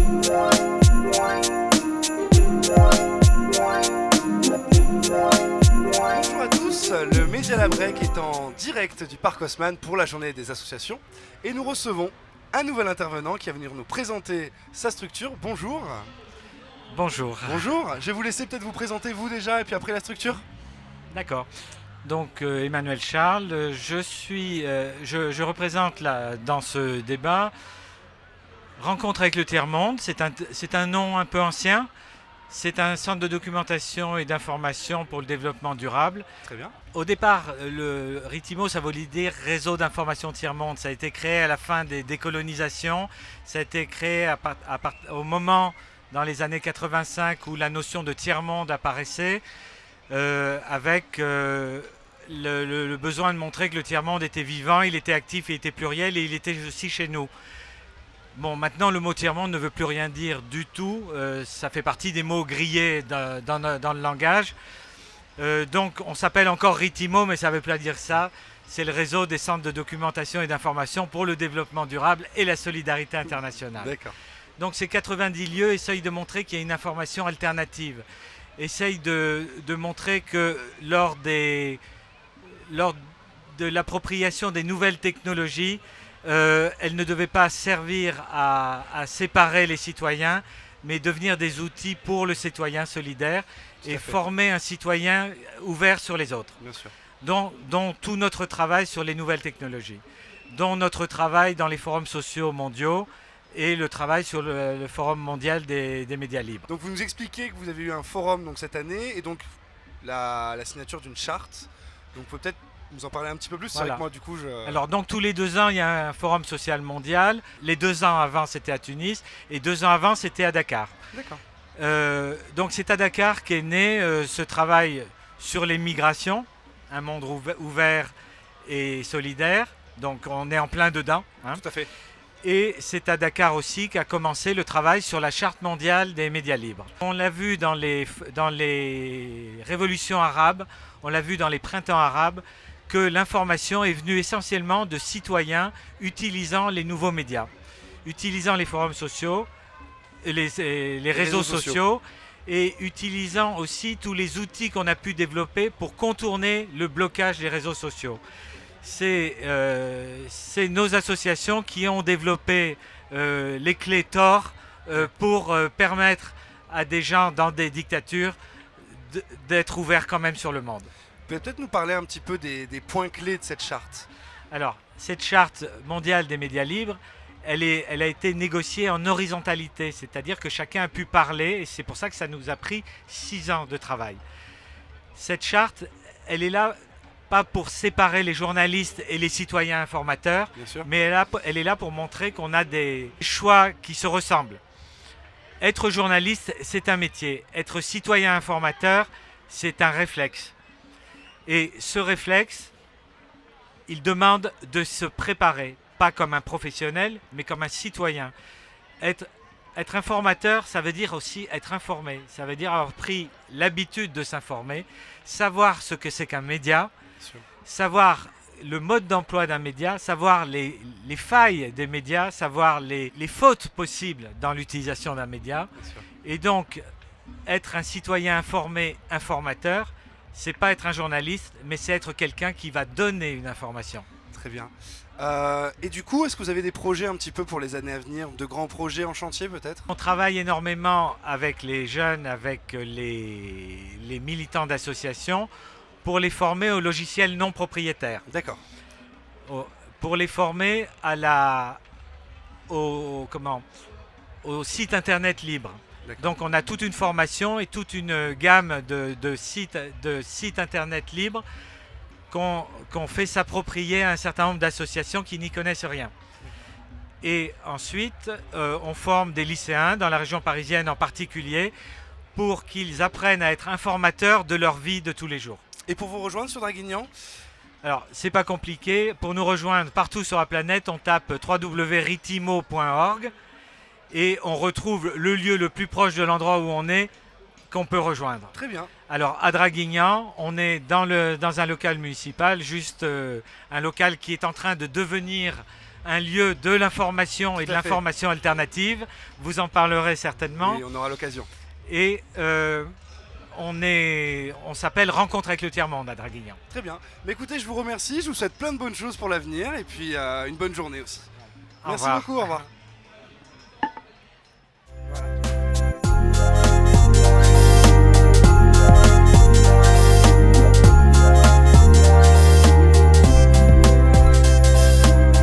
Bonjour à tous, le Media Lab Break est en direct du Parc Haussmann pour la journée des associations et nous recevons un nouvel intervenant qui va venir nous présenter sa structure. Bonjour. Bonjour. Bonjour, je vais vous laisser peut-être vous présenter vous déjà et puis après la structure. D'accord. Donc Emmanuel Charles, je représente dans ce débat Rencontre avec le Tiers-Monde. C'est un nom un peu ancien. C'est un centre de documentation et d'information pour le développement durable. Très bien. Au départ, le RITIMO, ça voulait dire Réseau d'information Tiers-Monde. Ça a été créé à la fin des décolonisations. Ça a été créé au moment, dans les années 85, où la notion de Tiers-Monde apparaissait, avec le besoin de montrer que le Tiers-Monde était vivant, il était actif, il était pluriel et il était aussi chez nous. Bon, maintenant le mot tiers-monde ne veut plus rien dire du tout, ça fait partie des mots grillés dans le langage. Donc on s'appelle encore RITIMO, mais ça ne veut pas dire ça. C'est le réseau des centres de documentation et d'information pour le développement durable et la solidarité internationale. D'accord. Donc ces 90 lieux essayent de montrer qu'il y a une information alternative. Essayent de montrer que lors de l'appropriation des nouvelles technologies, elles ne devaient pas servir à séparer les citoyens, mais devenir des outils pour le citoyen solidaire et former un citoyen ouvert sur les autres. Bien sûr. Dont tout notre travail sur les nouvelles technologies, dont notre travail dans les forums sociaux mondiaux et le travail sur le forum mondial des médias libres. Donc vous nous expliquez que vous avez eu un forum donc, cette année et donc la signature d'une charte. Donc peut-être nous en parler un petit peu plus. Voilà. Avec moi, du coup, Alors donc tous les 2 ans, il y a un forum social mondial. Les 2 ans avant, c'était à Tunis et 2 ans avant, c'était à Dakar. D'accord. Donc c'est à Dakar qu'est né ce travail sur les migrations, un monde ouvert et solidaire. Donc on est en plein dedans. Hein. Tout à fait. Et c'est à Dakar aussi qu'a commencé le travail sur la charte mondiale des médias libres. On l'a vu dans les révolutions arabes, on l'a vu dans les printemps arabes, que l'information est venue essentiellement de citoyens utilisant les nouveaux médias, utilisant les forums sociaux, les réseaux sociaux et utilisant aussi tous les outils qu'on a pu développer pour contourner le blocage des réseaux sociaux. C'est nos associations qui ont développé les clés Tor pour permettre à des gens dans des dictatures d'être ouverts quand même sur le monde. Vous pouvez peut-être nous parler un petit peu des points clés de cette charte. Alors, cette charte mondiale des médias libres, elle a été négociée en horizontalité, c'est-à-dire que chacun a pu parler, et c'est pour ça que ça nous a pris 6 ans de travail. Cette charte, elle est là pas pour séparer les journalistes et les citoyens informateurs, mais elle est là pour montrer qu'on a des choix qui se ressemblent. Être journaliste, c'est un métier. Être citoyen informateur, c'est un réflexe. Et ce réflexe, il demande de se préparer, pas comme un professionnel, mais comme un citoyen. Être informateur, ça veut dire aussi être informé. Ça veut dire avoir pris l'habitude de s'informer, savoir ce que c'est qu'un média, savoir le mode d'emploi d'un média, savoir les failles des médias, savoir les fautes possibles dans l'utilisation d'un média. Et donc, être un citoyen informé, informateur, c'est pas être un journaliste, mais c'est être quelqu'un qui va donner une information. Très bien. Et du coup, est-ce que vous avez des projets un petit peu pour les années à venir, de grands projets en chantier peut-être? On travaille énormément avec les jeunes, avec les militants d'associations, pour les former au logiciel non propriétaire. D'accord. Pour les former au site internet libre. Donc on a toute une formation et toute une gamme de sites internet libres qu'on fait s'approprier à un certain nombre d'associations qui n'y connaissent rien. Et ensuite, on forme des lycéens dans la région parisienne en particulier pour qu'ils apprennent à être informateurs de leur vie de tous les jours. Et pour vous rejoindre sur Draguignan? Alors, c'est pas compliqué. Pour nous rejoindre partout sur la planète, on tape www.ritimo.org et on retrouve le lieu le plus proche de l'endroit où on est qu'on peut rejoindre. Très bien. Alors, à Draguignan, on est dans un local municipal, juste un local qui est en train de devenir un lieu de l'information et de Tout à fait. l'information alternative. Vous en parlerez certainement. Et on aura l'occasion. Et on s'appelle Rencontre avec le Tiers-Monde à Draguignan. Très bien. Mais écoutez, je vous remercie. Je vous souhaite plein de bonnes choses pour l'avenir et puis une bonne journée aussi. Au Merci revoir. beaucoup. Au revoir.